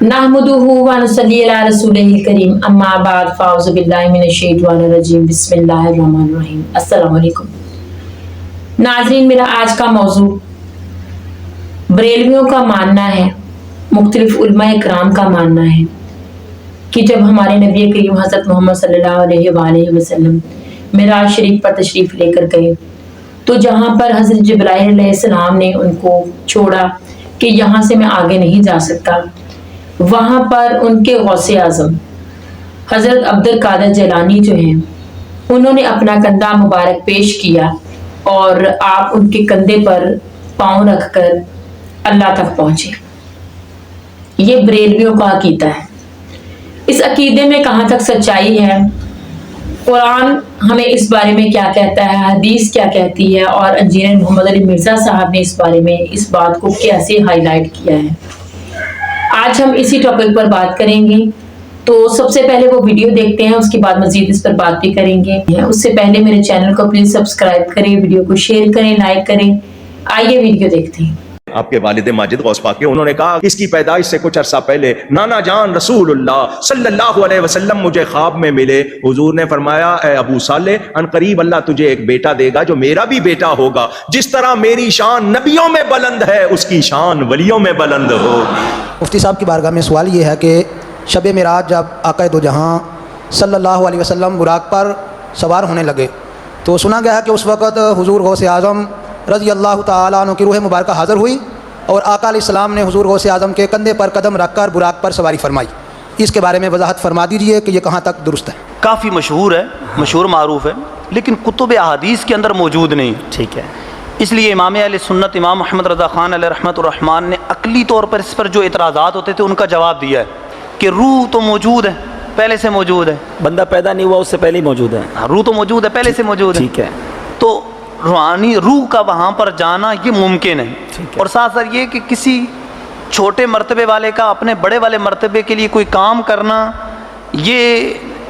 नहमदुहु व नसल्ली अला रसूलिहिल करीम अम्मा बाद फ़ाउज़ु बिल्लाहि मिनश शैतानिर रजीम बिस्मिल्लाहिर रहमानिर रहीम। अस्सलाम वालेकुम नाज़रीन, मेरा आज का मौजू बरेलवियों का मानना है, मुख्तलिफ उलमा इकराम का मानना है कि जब हमारे नबी करीम हज़रत मोहम्मद सल्लल्लाहु अलैहि वसल्लम मेराज शरीफ पर तशरीफ़ लेकर गए तो जहाँ पर हज़रत जिब्राइल अलैहिस्सलाम ने उनको छोड़ा कि यहाँ से मैं आगे नहीं जा सकता, वहाँ पर उनके गौसे आज़म हज़रत अब्दुल कादिर जिलानी जो हैं उन्होंने अपना कंधा मुबारक पेश किया और आप उनके कंधे पर पाँव रखकर अल्लाह तक पहुँचे। ये बरेलवियों का अकीदा है। इस अकीदे में कहाँ तक सच्चाई है, कुरान हमें इस बारे में क्या कहता है, हदीस क्या कहती है और इंजीनियर मोहम्मद अली मिर्ज़ा साहब ने इस बारे में इस बात को कैसे हाईलाइट किया है, आज हम इसी टॉपिक पर बात करेंगे। तो सबसे पहले वो वीडियो देखते हैं, उसके बाद मजीद इस पर बात भी करेंगे। उससे पहले मेरे चैनल को प्लीज सब्सक्राइब करें, वीडियो को शेयर करें, लाइक करें। आइए वीडियो देखते हैं। आपके वालिद माजिद गौस पाक के उन्होंने कहा इसकी पैदाइश से कुछ अरसा पहले नाना जान रसूलुल्लाह सल्लल्लाहु अलैहि वसल्लम मुझे ख्वाब में मिले। हुजूर ने फरमाया, ए अबू सालेह, अनकरीब अल्लाह तुझे एक बेटा देगा जो मेरा भी बेटा होगा। जिस तरह मेरी शान नबियों में बुलंद है उसकी शान वलियों में बुलंद होगी। मुफ्ती साहब की बारगाह में सवाल ये है कि शब मेराज जब आका दो जहां सल्लल्लाहु अलैहि वसल्लम बुराक पर सवार होने लगे तो सुना गया है कि उस वक़्त हुजूर गौसे आज़म रज़ी अल्लाह ताला अन्हु की रूह मुबारक हाज़िर हुई और आका अलैहिस्सलाम ने हुजूर गौसे आज़म के कंधे पर कदम रखकर बुराक पर सवारी फरमाई। इसके बारे में वजाहत फरमा दीजिए कि ये कहाँ तक दुरुस्त है। काफ़ी मशहूर है, मशहूर मारूफ है, लेकिन कुतुब अहादीस के अंदर मौजूद नहीं। ठीक है, इसलिए इमाम अहले सुन्नत इमाम मोहम्मद रज़ा ख़ान अलैहि रहमतुर रहमान ने अक़ली तौर पर इस पर जो इतराज़ात होते थे उनका जवाब दिया है कि रूह तो मौजूद है, पहले से मौजूद है, बंदा पैदा नहीं हुआ उससे पहले ही मौजूद है। हाँ, रूह तो मौजूद है, पहले से मौजूद है। ठीक है, तो रूहानी रूह का वहाँ पर जाना ये मुमकिन है। और साथ साथ ये कि किसी छोटे मर्तबे वाले का अपने बड़े वाले मर्तबे के लिए कोई काम करना, ये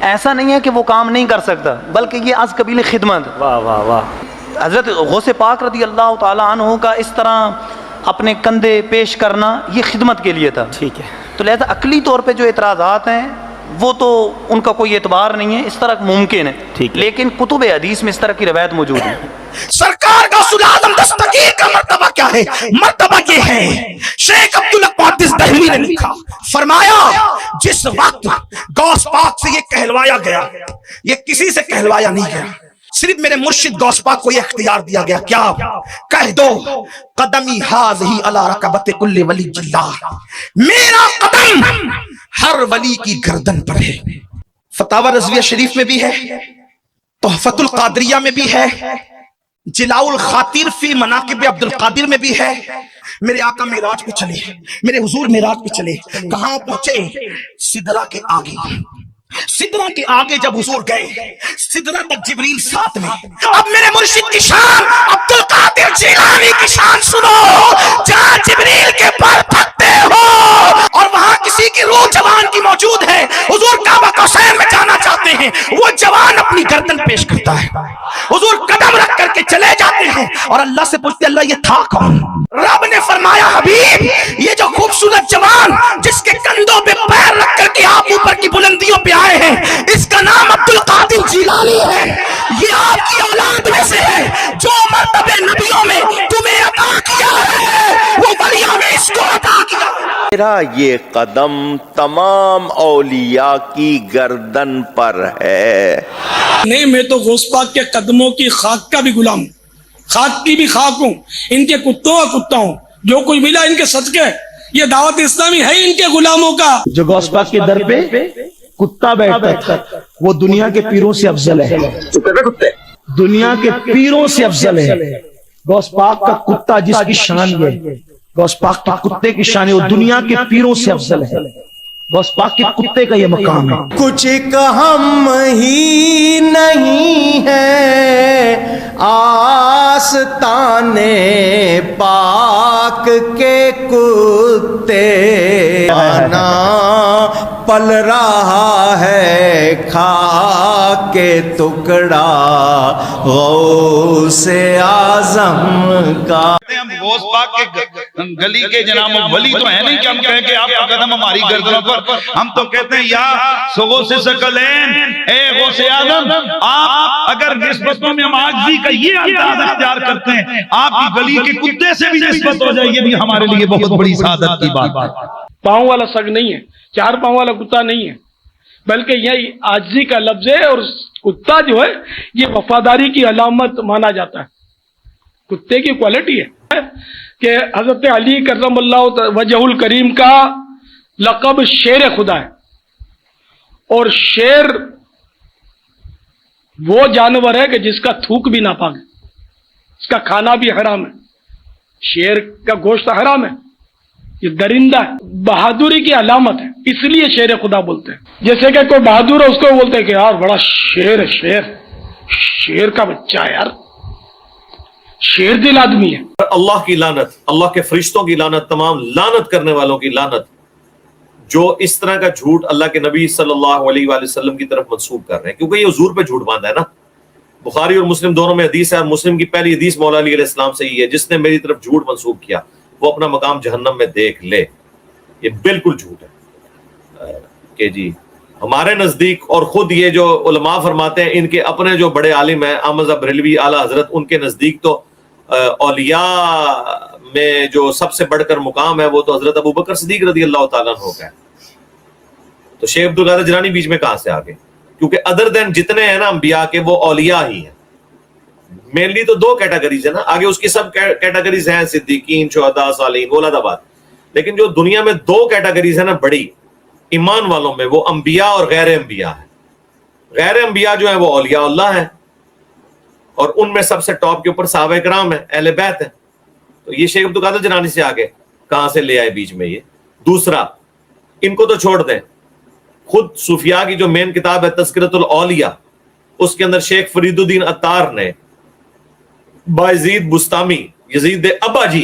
ऐसा नहीं है कि वो काम नहीं कर सकता, बल्कि ये आज कबील खिदमत। वाह वाह वाह। हज़रत गौसे पाक रज़ी अल्लाह ताला अन्हु का इस तरह अपने कंधे पेश करना ये खिदमत के लिए था। ठीक है, तो लिहाजा अक़ली तौर पे जो इतराज़ात हैं वो तो उनका कोई एतबार नहीं है, इस तरह मुमकिन है। ठीक है, लेकिन कुतुब हदीस में इस तरह की रवायत मौजूद है। सरकार का गौसुल आज़म दस्तगीर का मर्तबा क्या है? मर्तबा ये है, शेख अब्दुल मुक़द्दिस दहलवी ने लिखा, फरमाया जिस वक्त गौस पाक से ये कहलवाया गया, ये किसी से कहलवाया नहीं गया, सिर्फ मेरे मुर्शिद गौस पाक को ये इख्तियार दिया गया, क्या कह दो, कदमी हाज़ही अला रकबत कुल्ले वली जिल्लाह, मेरा कदम हर वली की गर्दन पर है। फतावा रज़विया शरीफ में भी है, तोहफतुल कादरिया में भी है, जिलाउल खातिर फी मनाकिब अब्दुल कादिर में भी है। मेरे आका मेराज पे चले, मेरे हुजूर मेराज पे चले, कहां पहुंचे? सिदरा के आगे। सिदरा के आगे जब हुजूर गए, सिदरा तक जिब्रील साथ में। अब मेरे मुर्शिद की शान, अब्दुल कादिर जिलानी की शान सुनो, जहां जिब्रील के पर थकते हो और वहां किसी की रूह जवान की मौजूद है, हुजूर काबा कौसैन में जाना चाहते हैं, वो जवान अपनी गर्दन पेश करता है, हुजूर कदम रख करके चले जाते हैं और अल्लाह से पूछते, अल्लाह ये था कौन? रब ने फरमाया, हबीब ये जो खूबसूरत जवान जिसके कंधों पे पैर रख करके आप ऊपर की बुलंदियों पे आए हैं, इसका नाम अब्दुल कादिर जिलानी है। ये आपकी औलाद में से है, जो मर्तबे नबियों में तुम्हें अता किया है वो वलियों में इसको अता किया। मेरा ये कदम तमाम औलिया की गर्दन पर है। नहीं, मैं तो गौस पाक के कदमों की खाक का भी गुलाम, खाक की भी खाक हूँ, इनके कुत्तों का कुत्ता हूँ, जो कुछ मिला इनके सदके। ये दावत इस्लामी है इनके गुलामों का। जो गौस पाक के दर पे कुत्ता बैठता था वो दुनिया के पीरों से अफजल है। कुत्ते दुनिया के पीरों से अफजल है। गौस पाक का कुत्ता जिसकी शान है, गौस पाक के कुत्ते की शान है, वो दुनिया के पीरों से अफजल है। गौस पाक के कुत्ते का ये मकाम है। कुछ हम ही नहीं है आस्ताने पाक के कुत्ते, आना पल रहा है खाक के टुकड़ा गौसे आजम का। हम गौस पाक के गली के जनाब वली तो है नहीं कि हम कहें कि आपका कदम हमारी गर्दनों पर, हम तो कहते हैं या सगो से सकलेन ए गौसे आजम, आप अगर निस्बतों में हम आजिज़ी का ये अंदाज इख्तियार करते हैं, आपकी गली के कुत्ते से भी निस्बत हो जाए, ये भी हमारे लिए बहुत बड़ी सादत की बात। पाँव वाला सग नहीं है, चार पाँव वाला कुत्ता नहीं है, बल्कि यही आजिज़ी का लफ्ज है। और कुत्ता जो है ये वफादारी की अलामत माना जाता है, कुत्ते की क्वालिटी है कि हजरत अली करमल्लाहु वजहुल करीम का लक़ब शेर खुदा है। और शेर वो जानवर है कि जिसका थूक भी नापाक है, इसका खाना भी हराम है, शेर का गोश्त हराम है, ये दरिंदा है, बहादुरी की अलामत है, इसलिए शेर खुदा बोलते हैं। जैसे कि कोई बहादुर है उसको बोलते हैं कि यार बड़ा शेर है, शेर का बच्चा है यार, शेर दिल आदमी है। अल्लाह की लानत, अल्लाह के फरिश्तों की लानत, तमाम लानत करने वालों की लानत जो इस तरह का झूठ अल्लाह के नबी सल्लल्लाहु अलैहि वसल्लम की तरफ मंसूब कर रहे हैं, क्योंकि ये हुजूर पे झूठ बांधा है ना। बुखारी और मुस्लिम दोनों में हदीस है, मुस्लिम की पहली हदीस मौला अली अलैहिस्सलाम से ही है, जिसने मेरी तरफ झूठ मंसूब किया वो अपना मकाम जहन्नम में देख ले। ये बिल्कुल झूठ है कि जी हमारे नजदीक, और खुद ये जो उलमा फरमाते हैं, इनके अपने जो बड़े आलिम हैं अहमद बरेलवी आला हजरत, उनके नजदीक तो औलिया में जो सबसे बढ़कर मुकाम है वो तो हजरत अबू बकर सिद्दीक रज़ी अल्लाह ताला अन्हु का है। तो शेख अब्दुल कादिर जिलानी बीच में कहां से आ गए? क्योंकि अदर देन जितने हैं ना अंबिया के, वो औलिया ही हैं। मेनली तो दो कैटेगरीज है ना, आगे उसकी सब कैटेगरीज हैं, सिद्दीकीन, शुहदा, सालिहीन, औलादाबाद। लेकिन जो दुनिया में दो कैटेगरीज है ना बड़ी ईमान वालों में, वो अंबिया और गैर अंबिया है। गैर अंबिया जो है वो औलिया अल्लाह है, और उनमें सबसे टॉप के ऊपर सहाबा किराम है, अहले बैत है। तो ये शेख अब्दुल कादिर जिलानी से आगे कहां से ले आए बीच में ये? दूसरा, इनको तो छोड़ दें, खुद सूफिया की जो मेन किताब है तज़किरतुल औलिया, उसके अंदर शेख फरीदुद्दीन अत्तार ने बायजीद बुस्तामी, यजीद अब्बाजी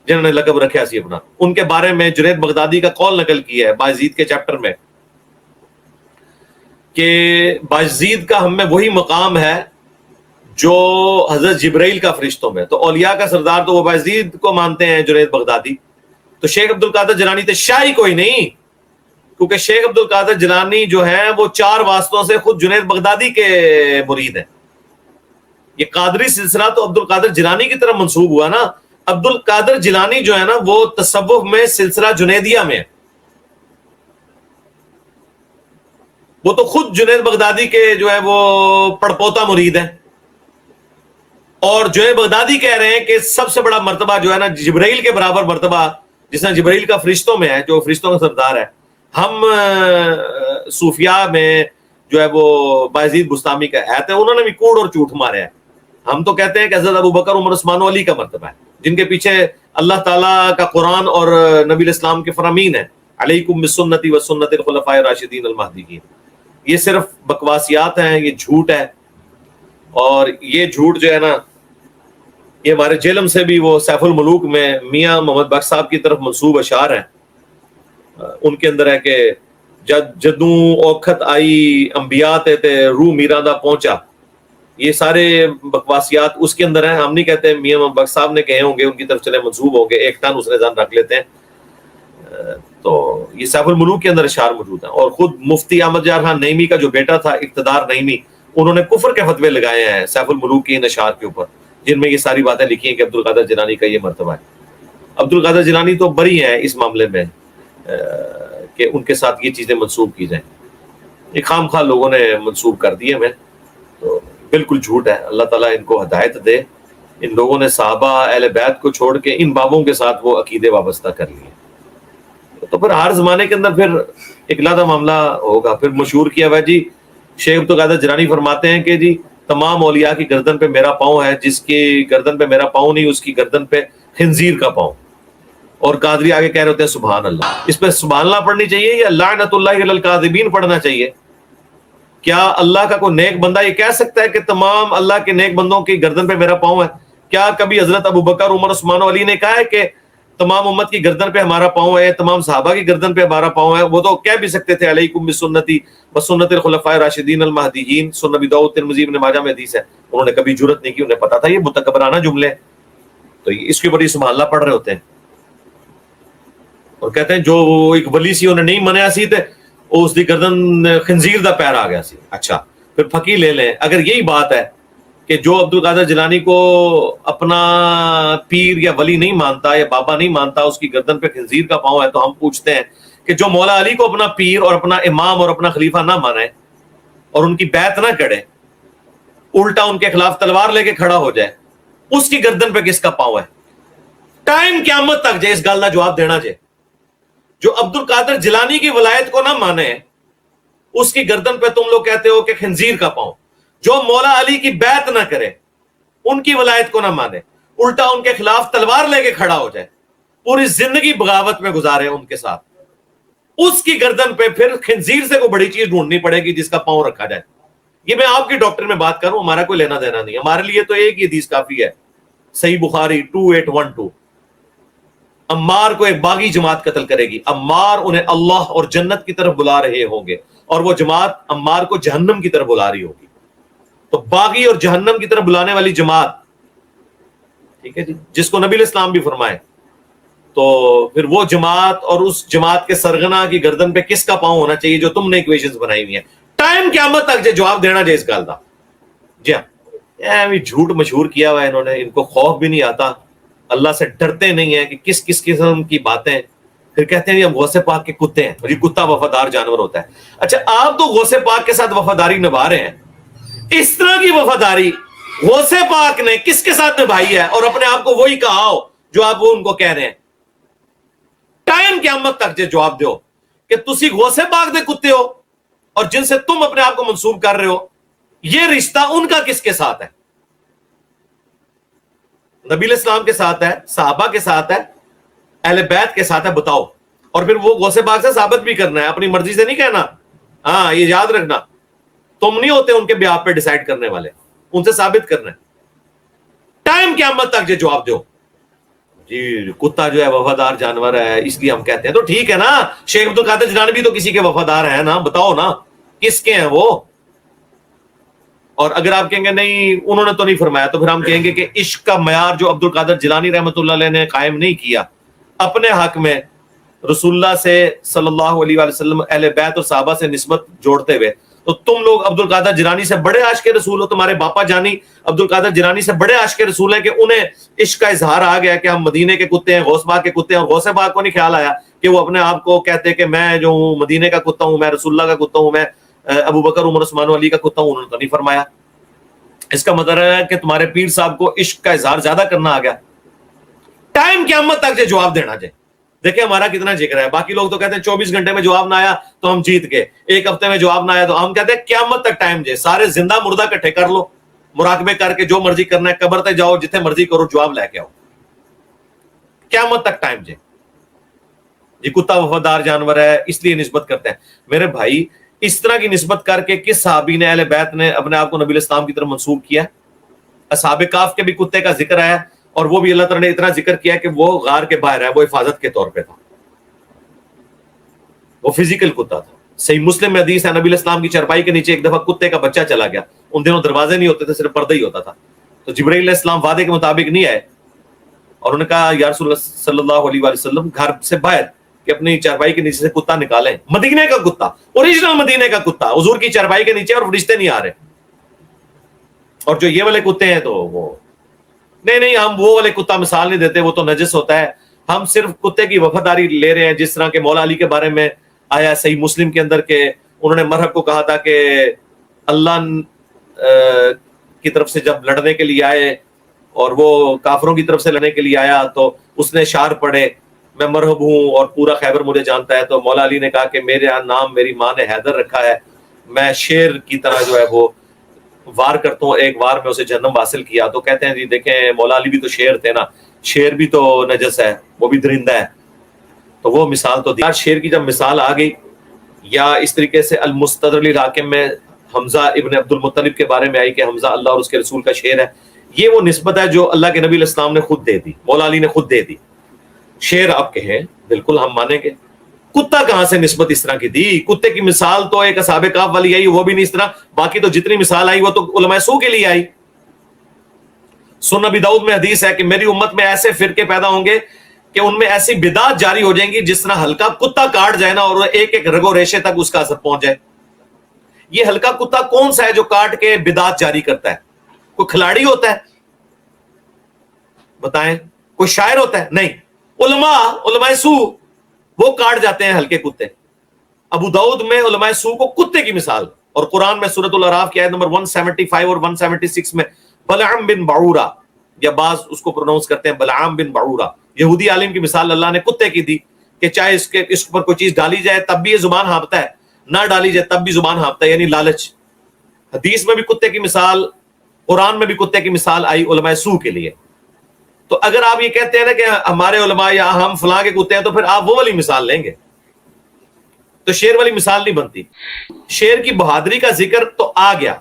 जिन्होंने लकब रखा सी अपना, उनके बारे में जुनैद बगदादी का कौल नकल किया है बायजीद के चैप्टर में कि बायजीद का हम में वही मकाम है जो हजरत जिब्राइल का फरिश्तों में। तो औलिया का सरदार तो वो बायजीद को मानते हैं जुनैद बगदादी। तो शेख अब्दुल कादिर जिलानी तो शाही कोई नहीं, क्योंकि शेख अब्दुल कादिर जिलानी जो है वो चार वास्तों से खुद जुनैद बगदादी के मुरीद हैं। ये कादरी सिलसिला तो अब्दुल कादिर जिलानी की तरफ मंसूब हुआ ना। अब्दुल कादिर जिलानी जो है ना वो तसव्वुफ में सिलसिला जुनैदिया में है, वो तो खुद जुनैद बगदादी के जो है वो पड़पोता मुरीद है। और जुनैद बगदादी कह रहे हैं कि सबसे बड़ा मर्तबा जो है ना जिब्राइल के बराबर मर्तबा, जिसने जिब्राइल का फरिश्तों में है, जो फरिश्तों का सरदार है। हम सूफिया में जो है वो बायजीद बुस्तामी का है, तो उन्होंने भी कूड़ और झूठ मारे हैं। हम तो कहते हैं कि हज़रत अबू बकर, उमर, उस्मान, अली का मर्तबा है, जिनके पीछे अल्लाह ताला का कुरान और नबी इस्लाम के फरामीन है, अलैकुम बिसुन्नती व सुन्नतिल खुलफाए राशिदीन अल महदीयीन। ये सिर्फ बकवासियात हैं, ये झूठ है। और ये झूठ जो है ना, ये हमारे जेलम से भी वो सैफुल मुलूक में मियाँ मोहम्मद बख्श साहब की तरफ मंसूब अशार है। उनके अंदर है कि जदू औखत आई अंबिया ते रूह मीरा दा पहुंचा, ये सारे बकवासियात उसके अंदर है। हम नहीं कहते, मियाँ मोहम्मद बख्श साहब ने कहे होंगे, उनकी तरफ चले मंसूब होंगे, एक टन उसने जान रख लेते हैं। तो ये सैफुल मुलूक के अंदर अशार मौजूद है। और खुद मुफ्ती अहमद यार खान नईमी का जो बेटा था इक़्तिदार नईमी, उन्होंने कुफर के फतवे लगाए हैं सैफुल मुलूक के इन अशार के ऊपर, जिनमें ये सारी बातें लिखी हैं कि अब्दुल कादिर जिलानी का ये मर्तबा है। अब्दुल कादिर जिलानी तो बरी है इस मामले में कि उनके साथ ये चीजें मंसूब की जाएं। ये खामखा लोगों ने मंसूब कर दिए हमें, तो बिल्कुल झूठ है। अल्लाह ताला इनको हिदायत दे। इन लोगों ने साहबा अहले बैत को छोड़ के इन बाबों के साथ वो अकीदे वाबस्ता कर लिए, तो फिर हर जमाने के अंदर फिर इकलादा मामला होगा। फिर मशहूर किया हुआ जी, शेख अब्दुल कादिर जिलानी फरमाते हैं कि जी तमाम औलिया की गर्दन पे मेरा पाँव है, जिसकी गर्दन पे मेरा पाँव नहीं उसकी गर्दन पे खिंजीर का पाँव। और कादरी आगे कह रहे होते हैं सुभान अल्लाह। इस पे सुभान अल्लाह पढ़नी चाहिए या लानतुल्लाहि अलल काज़िबीन पढ़ना चाहिए? क्या अल्लाह का कोई नेक बंदा ये कह सकता है कि तमाम अल्लाह के नेक बंदों की गर्दन पे मेरा पाँव है? क्या कभी हजरत अबू बकर, उमर, उस्मान, अली ने कहा है कि تمام امت کی گردن پہ ہمارا پاؤں ہے، تمام صحابہ کی گردن پہ ہمارا پاؤں ہے، وہ تو کہہ بھی سکتے تھے علیکم بسنتی وسنت الخلفاء الراشدین المہدیین، سنن ابی داؤد ترمذی ابن ماجہ میں حدیث ہے. انہوں نے کبھی جرأت نہیں کی، انہیں پتا تھا یہ متکبرانہ جملے ہیں، تو اس کے اوپر یہ سبحان اللہ پڑھ رہے ہوتے ہیں اور کہتے ہیں جو ایک ولی سی انہیں نہیں منیا سی تے اس دی گردن خنزیر دا پیر آ گیا سی. اچھا پھر پھکی لے لیں. اگر یہی بات ہے کہ جو عبد القادر جیلانی کو اپنا پیر یا ولی نہیں مانتا یا بابا نہیں مانتا، اس کی گردن پہ خنزیر کا پاؤں ہے، تو ہم پوچھتے ہیں کہ جو مولا علی کو اپنا پیر اور اپنا امام اور اپنا خلیفہ نہ مانے اور ان کی بیعت نہ کرے، الٹا ان کے خلاف تلوار لے کے کھڑا ہو جائے، اس کی گردن پہ کس کا پاؤں ہے؟ ٹائم قیامت تک جے اس گل کا جواب دینا جے. جو عبد القادر جیلانی کی ولایت کو نہ مانے اس کی گردن پہ تم لوگ کہتے ہو کہ خنزیر کا پاؤں. جو مولا علی کی بیعت نہ کرے، ان کی ولایت کو نہ مانے، الٹا ان کے خلاف تلوار لے کے کھڑا ہو جائے، پوری زندگی بغاوت میں گزارے ان کے ساتھ، اس کی گردن پہ پھر خنزیر سے کوئی بڑی چیز ڈھونڈنی پڑے گی جس کا پاؤں رکھا جائے. یہ میں آپ کی ڈاکٹر میں بات کروں، ہمارا کوئی لینا دینا نہیں. ہمارے لیے تو ایک ہی حدیث کافی ہے، صحیح بخاری 2812. عمار کو ایک باغی جماعت قتل کرے گی، عمار انہیں اللہ اور جنت کی طرف بلا رہے ہوں گے اور وہ جماعت عمار کو جہنم کی طرف بلا رہی ہوگی. تو باغی اور جہنم کی طرف بلانے والی جماعت، ٹھیک ہے جی، جس کو نبی علیہ السلام بھی فرمائے، تو پھر وہ جماعت اور اس جماعت کے سرغنہ کی گردن پہ کس کا پاؤں ہونا چاہیے جو تم نے ایکویشنز بنائی ہوئی ہیں. ٹائم قیامت تک جو جواب دینا جائے اس گل کا. جی ہاں، جھوٹ مشہور کیا ہوا ہے انہوں نے، ان کو خوف بھی نہیں آتا، اللہ سے ڈرتے نہیں ہیں کہ کس کس قسم کی باتیں. پھر کہتے ہیں ہم غوث پاک کے کتے ہیں، اور یہ کتا وفادار جانور ہوتا ہے. اچھا آپ تو غوث پاک کے ساتھ وفاداری نبھا رہے ہیں، اس طرح کی وفاداری غوث پاک نے کس کے ساتھ نبھائی ہے اور اپنے آپ کو وہی کہا ہو جو آپ وہ ان کو کہہ رہے ہیں. ٹائم قیامت تک جواب دیو کہ تسی غوث پاک دے کتے ہو اور جن سے تم اپنے آپ کو منسوب کر رہے ہو، یہ رشتہ ان کا کس کے ساتھ ہے؟ نبی علیہ السلام کے ساتھ ہے، صحابہ کے ساتھ ہے، اہل بیت کے ساتھ ہے. بتاؤ. اور پھر وہ غوث پاک سے ثابت بھی کرنا ہے، اپنی مرضی سے نہیں کہنا. ہاں یہ یاد رکھنا، تم نہیں ہوتے ان کے بیاہ پہ ڈیسائیڈ کرنے والے، ان سے ثابت کرنا ہے. ٹائم قیامت تک جواب دو. جی کتا جو ہے وفادار جانور ہے اس لیے ہم کہتے ہیں، تو ٹھیک ہے نا، شیخ عبد القادر جیلانی بھی تو کسی کے وفادار ہیں نا، بتاؤ نا کس کے ہیں وہ. اور اگر آپ کہیں گے نہیں انہوں نے تو نہیں فرمایا، تو پھر ہم کہیں گے کہ عشق کا معیار جو عبد القادر جیلانی رحمۃ اللہ علیہ نے قائم نہیں کیا اپنے حق میں، رسول اللہ سے صلی اللہ علیہ وآلہ وسلم اہل بیت اور صحابہ سے نسبت جوڑتے ہوئے، تو تم لوگ عبد القادر جیلانی سے بڑے عاشق رسول ہو. تمہارے باپا جانی عبد القادر جیلانی سے بڑے عاشق رسول ہیں کہ انہیں عشق کا اظہار آ گیا کہ ہم مدینے کے کتے ہیں، غوث پاک کے کتے ہیں. اور غوث پاک کو نہیں خیال آیا کہ وہ اپنے آپ کو کہتے کہ میں جو ہوں مدینے کا کتا ہوں، میں رسول اللہ کا کتا ہوں، میں ابو بکر عمر عثمان علی کا کتا ہوں. انہوں نے تو نہیں فرمایا. اس کا مطلب ہے کہ تمہارے پیر صاحب کو عشق کا اظہار زیادہ کرنا آ گیا. ٹائم قیامت تک جواب دینا جائے. دیکھیں ہمارا کتنا ذکر ہے. باقی لوگ تو کہتے ہیں 24 گھنٹے میں جواب نہ آیا تو ہم جیت گئے، ایک ہفتے میں جواب نہ آیا تو ہم کہتے ہیں قیامت تک ٹائم جائے. سارے زندہ مردہ اکٹھے کر لو، مراقبے کر کے جو مرضی کرنا ہے، قبر تے جاؤ، جتنے مرضی کرو، جواب لے کے آؤ. قیامت تک ٹائم جائے. جی کتا وفادار جانور ہے اس لیے نسبت کرتے ہیں. میرے بھائی اس طرح کی نسبت کر کے کس صحابی نے، اہل بیت نے اپنے آپ کو نبی علیہ السلام کی طرف منسوب کیا؟ اصحاب کہف کے بھی کتے کا ذکر ہے، اور وہ بھی اللہ تعالیٰ نے اتنا ذکر کیا کہ وہ غار کے باہر ہے، وہ حفاظت کے طور پہ تھا، وہ فزیکل کتا تھا. صحیح مسلم میں حدیث ہے نبی علیہ السلام کی چرپائی کے نیچے ایک دفعہ کتے کا بچہ چلا گیا. ان دنوں دروازے نہیں ہوتے تھے، صرف پردہ ہی ہوتا تھا. تو جبرائیل علیہ السلام وعدے کے مطابق نہیں آئے اور انہوں نے کہا یا رسول اللہ صلی اللہ علیہ وآلہ وسلم گھر سے باہر کہ اپنی چارپائی کے نیچے سے کتا نکالیں. مدینے کا کتا، اوریجنل مدینے کا کتا حضور کی چارپائی کے نیچے، اور فرشتے نہیں آ رہے. اور جو یہ والے کتے ہیں تو وہ نہیں ہم وہ والے کتا مثال نہیں دیتے، وہ تو نجس ہوتا ہے. ہم صرف کتے کی وفاداری لے رہے ہیں، جس طرح کہ مولا علی کے بارے میں آیا صحیح مسلم کے اندر کہ انہوں نے مرہب کو کہا تھا کہ اللہ کی طرف سے جب لڑنے کے لیے آئے اور وہ کافروں کی طرف سے لڑنے کے لیے آیا تو اس نے اشعار پڑھے میں مرہب ہوں اور پورا خیبر مجھے جانتا ہے. تو مولا علی نے کہا کہ میرا نام میری ماں نے حیدر رکھا ہے، میں شیر کی طرح جو ہے وہ وار کرتا ہوں، ایک وار میں اسے جہنم حاصل کیا. تو کہتے ہیں جی دیکھیں مولا علی بھی تو شیر تھے نا، شیر بھی تو نجس ہے، وہ بھی درندہ ہے. تو وہ مثال تو دیا. شیر کی جب مثال آ گئی، یا اس طریقے سے المستدرک الحاکم میں حمزہ ابن عبد المطلب کے بارے میں آئی کہ حمزہ اللہ اور اس کے رسول کا شیر ہے. یہ وہ نسبت ہے جو اللہ کے نبی علیہ السلام نے خود دے دی، مولا علی نے خود دے دی. शेर आप कहें बिल्कुल हम मानेंगे, कुत्ता कहां से निस्बत इस तरह की दी? कुत्ते की मिसाल तो एक असहाबे काफ वाली आई, वो भी नहीं इस तरह, बाकी तो जितनी मिसाल आई वो तो उलमाए सू के लिए आई। सुनन नबी दाऊद में हदीस है कि मेरी उम्मत में ऐसे फिरके पैदा होंगे कि उनमें ऐसी बिदात जारी हो जाएंगी जिस तरह हल्का कुत्ता काट जाए ना और एक एक रगो रेशे तक उसका असर पहुंच जाए। ये हल्का कुत्ता कौन सा है जो काट के बिदात जारी करता है? कोई खिलाड़ी होता है? बताएं, कोई शायर होता है? नहीं, उलमाए सू वो काट जाते हैं हल्के कुत्ते। अबू दाऊद में उलमाए सू को कुत्ते की मिसाल, और कुरान में सूरत अल-अराफ की आयत नंबर 175 और 176 में बलआम बिन बाऊरा, या बाज उसको प्रोनाउंस करते हैं बलआम बिन बाऊरा, यहूदी आलिम की मिसाल अल्लाह ने कुत्ते की दी कि चाहे इस पर कोई चीज डाली जाए तब भी ये जुबान हाँपता है, ना डाली जाए तब भी जुबान हाँपता है, यानी लालच। हदीस में भी कुत्ते की मिसाल, कुरान में भी कुत्ते की मिसाल आई उलमाए सू के लिए। तो अगर आप ये कहते हैं ना कि हमारे उलमा या हम फलां के कुत्ते हैं, तो फिर आप वो वाली मिसाल लेंगे, तो शेर वाली मिसाल नहीं बनती। शेर की बहादुरी का जिक्र तो आ गया,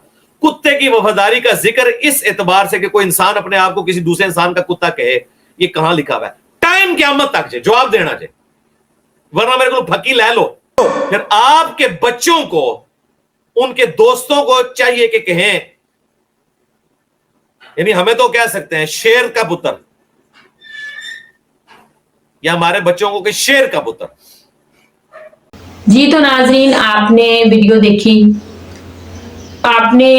कुत्ते की वफादारी का जिक्र इस एतबार से कि कोई इंसान अपने आप को किसी दूसरे इंसान का कुत्ता कहे, ये कहां लिखा हुआ है? टाइम क़यामत तक जे जवाब देना चाहिए, वरना मेरे को फकी ले लो। फिर आपके बच्चों को, उनके दोस्तों को चाहिए कि कहें, यानी हमें तो कह सकते हैं शेर का पुत्र, या हमारे बच्चों को कि शेर का पुत्र। जी तो नाजरीन, आपने वीडियो देखी, आपने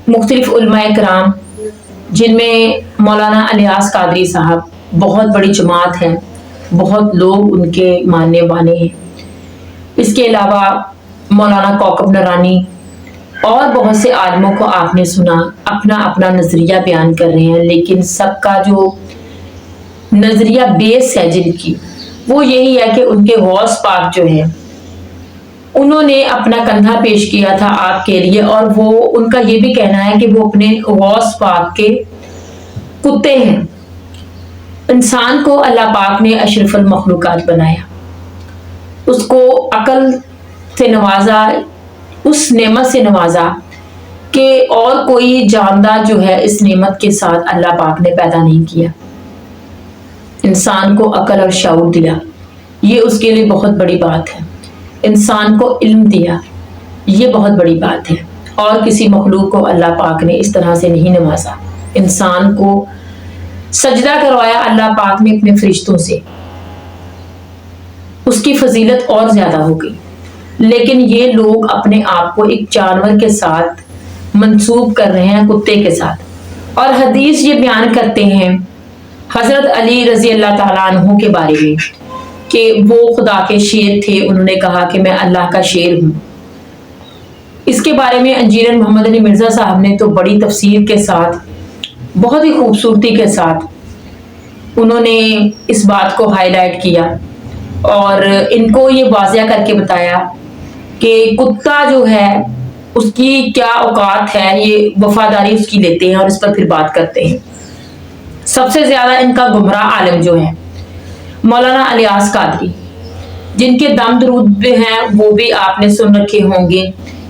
मुख्तलिफ उलमाए कराम जिनमें मौलाना इलियास कादरी साहब, बहुत बड़ी जमात है, बहुत लोग उनके मानने वाले हैं, इसके अलावा मौलाना कौकब नरानी और बहुत से आलिमों को आपने सुना, अपना अपना नज़रिया बयान कर रहे हैं, लेकिन सबका जो नज़रिया बेस है जिनकी, वो यही है कि उनके गौस पाक जो है उन्होंने अपना कंधा पेश किया था आपके लिए, और वो उनका ये भी कहना है कि वो अपने गौस पाक के कुत्ते हैं। इंसान को अल्लाह पाक ने अशरफुल मखलूकात बनाया, उसको अकल से नवाजा, उस नेमत से नवाजा कि और कोई जानदार जो है इस नेमत के साथ अल्लाह पाक ने पैदा नहीं किया। इंसान को अकल और शऊर दिया, ये उसके लिए बहुत बड़ी बात है। इंसान को इल्म दिया, ये बहुत बड़ी बात है, और किसी मखलूक को अल्लाह पाक ने इस तरह से नहीं नवाजा। इंसान को सजदा करवाया अल्लाह पाक ने अपने फरिश्तों से, उसकी फजीलत और ज्यादा हो गई। लेकिन ये लोग अपने आप को एक जानवर के साथ मंसूब कर रहे हैं, कुत्ते के साथ। और हदीस ये बयान करते हैं हजरत अली रजी अल्लाह ताला अन्हु के बारे में कि वो खुदा के शेर थे, उन्होंने कहा कि मैं अल्लाह का शेर हूँ। इसके बारे में इंजीनियर मोहम्मद अली मिर्जा साहब ने तो बड़ी तफसीर के साथ, बहुत ही खूबसूरती के साथ उन्होंने इस बात को हाईलाइट किया, और इनको ये वाज़िया करके बताया कि कुत्ता जो है उसकी क्या औकात है, ये वफादारी उसकी लेते हैं और इस पर फिर बात करते हैं। सबसे ज्यादा इनका गुमराह आलिम जो है मौलाना इलियास कादरी, जिनके दम दरूद भी हैं वो भी आपने सुन रखे होंगे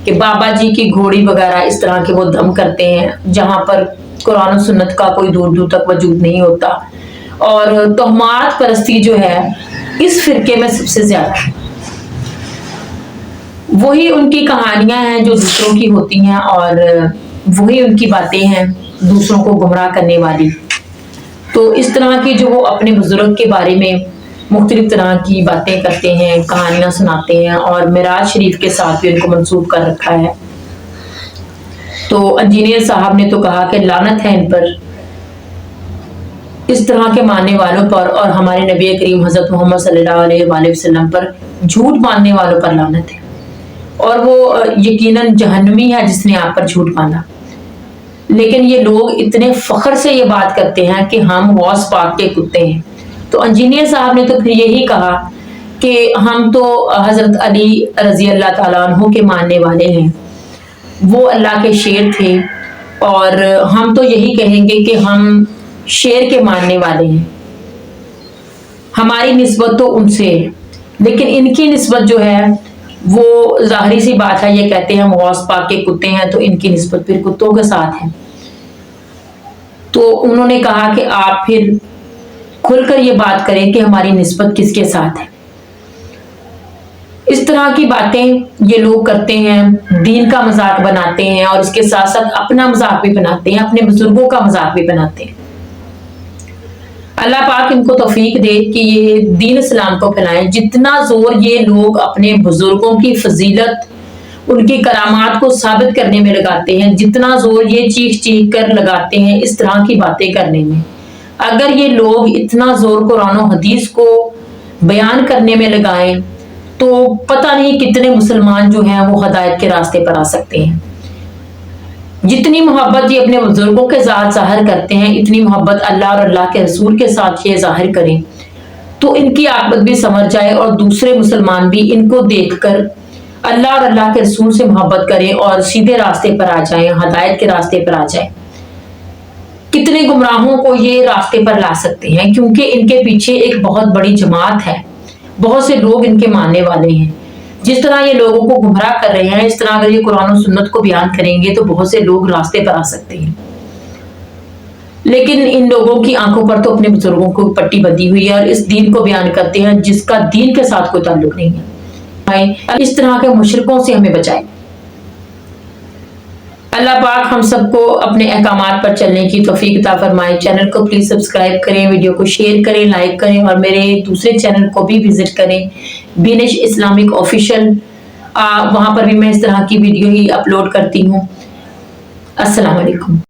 कि बाबा जी की घोड़ी वगैरह इस तरह के वो दम करते हैं जहां पर कुरान और सुन्नत का कोई दूर दूर तक वजूद नहीं होता। और तोहमात परस्ती जो है इस फिरके में सबसे ज्यादा है। वही उनकी कहानियां हैं जो दूसरों की होती हैं, और वही उनकी बातें हैं दूसरों को गुमराह करने वाली। तो इस तरह की जो वो अपने बुजुर्ग के बारे में मुख्तलिफ तरह की बातें करते हैं, कहानियां सुनाते हैं, और मिराज शरीफ के साथ भी उनको मंसूब कर रखा है। तो इंजीनियर साहब ने तो कहा कि लानत है इन पर, इस तरह के मानने वालों पर, और हमारे नबी करीम हजरत मोहम्मद सल्लल्लाहु अलैहि वसल्लम पर झूठ मानने वालों पर लानत है। और वो यकीनन जहन्नमी है जिसने आप पर झूठ माना। लेकिन ये लोग इतने फख्र से ये बात करते हैं कि हम गौस पाक के कुत्ते हैं। तो इंजीनियर साहब ने तो फिर यही कहा कि हम तो हजरत अली रजी अल्लाह ताला अन्हु के मानने वाले हैं, वो अल्लाह के शेर थे, और हम तो यही कहेंगे कि हम शेर के मानने वाले हैं। हमारी निस्बत तो उनसे है, लेकिन इनकी निस्बत जो है वो जाहिर सी बात है, ये कहते हैं हम गौस पाक के कुत्ते हैं, तो इनकी निस्बत फिर कुत्तों के साथ है। तो उन्होंने कहा कि आप फिर کھل کر یہ بات کریں کہ ہماری نسبت کس کے ساتھ ہے۔ اس طرح کی باتیں یہ لوگ کرتے ہیں، دین کا مذاق بناتے ہیں اور اس کے ساتھ ساتھ اپنا مذاق بھی بناتے ہیں، اپنے بزرگوں کا مذاق بھی بناتے ہیں۔ اللہ پاک ان کو توفیق دے کہ یہ دین اسلام کو پھیلائیں۔ جتنا زور یہ لوگ اپنے بزرگوں کی فضیلت، ان کی کرامات کو ثابت کرنے میں لگاتے ہیں، جتنا زور یہ چیخ چیخ کر لگاتے ہیں اس طرح کی باتیں کرنے میں، اگر یہ لوگ اتنا زور قرآن و حدیث کو بیان کرنے میں لگائیں تو پتہ نہیں کتنے مسلمان جو ہیں وہ ہدایت کے راستے پر آ سکتے ہیں۔ جتنی محبت یہ اپنے بزرگوں کے ساتھ ظاہر کرتے ہیں، اتنی محبت اللہ اور اللہ کے رسول کے ساتھ یہ ظاہر کریں تو ان کی عاقبت بھی سمجھ جائے اور دوسرے مسلمان بھی ان کو دیکھ کر اللہ اور اللہ کے رسول سے محبت کریں اور سیدھے راستے پر آ جائیں، ہدایت کے راستے پر آ جائیں۔ کتنے گمراہوں کو یہ راستے پر لا سکتے ہیں، کیونکہ ان کے پیچھے ایک بہت بڑی جماعت ہے، بہت سے لوگ ان کے ماننے والے ہیں۔ جس طرح یہ لوگوں کو گمراہ کر رہے ہیں، اس طرح اگر یہ قرآن و سنت کو بیان کریں گے تو بہت سے لوگ راستے پر آ سکتے ہیں۔ لیکن ان لوگوں کی آنکھوں پر تو اپنے بزرگوں کو پٹی بندھی ہوئی ہے اور اس دین کو بیان کرتے ہیں جس کا دین کے ساتھ کوئی تعلق نہیں ہے۔ اس طرح کے مشرکوں سے ہمیں بچائے۔ اللہ پاک ہم سب کو اپنے احکامات پر چلنے کی توفیق عطا فرمائے۔ چینل کو پلیز سبسکرائب کریں، ویڈیو کو شیئر کریں، لائک کریں اور میرے دوسرے چینل کو بھی وزٹ کریں، بینش اسلامک آفیشل۔ وہاں پر بھی میں اس طرح کی ویڈیو ہی اپلوڈ کرتی ہوں۔ السلام علیکم۔